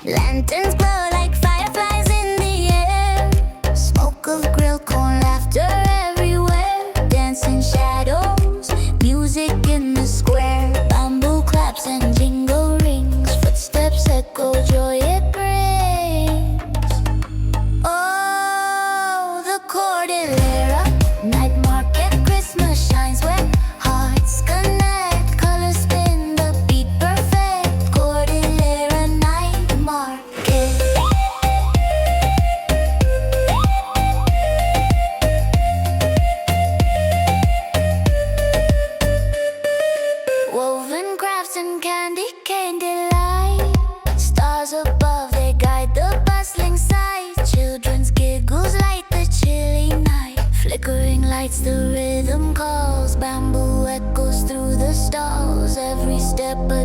Lanterns glow like fireflies in the air. Smoke of grill corn, laughter everywhere. Dancing shadows, music in the square. Bamboo claps and jingle rings. Footsteps echo, joy it brings. Oh, the Cordillera night market, Christmas shines where hearts connect. Colors spin, the beat perfect. Cordillera night market. Woven crafts and candy cane delight. Stars above, they guide the bustling sight. Children's giggles light the chilly night. Flickering lights, the rhythm calls. Bamboo echoes through the stalls. Every step a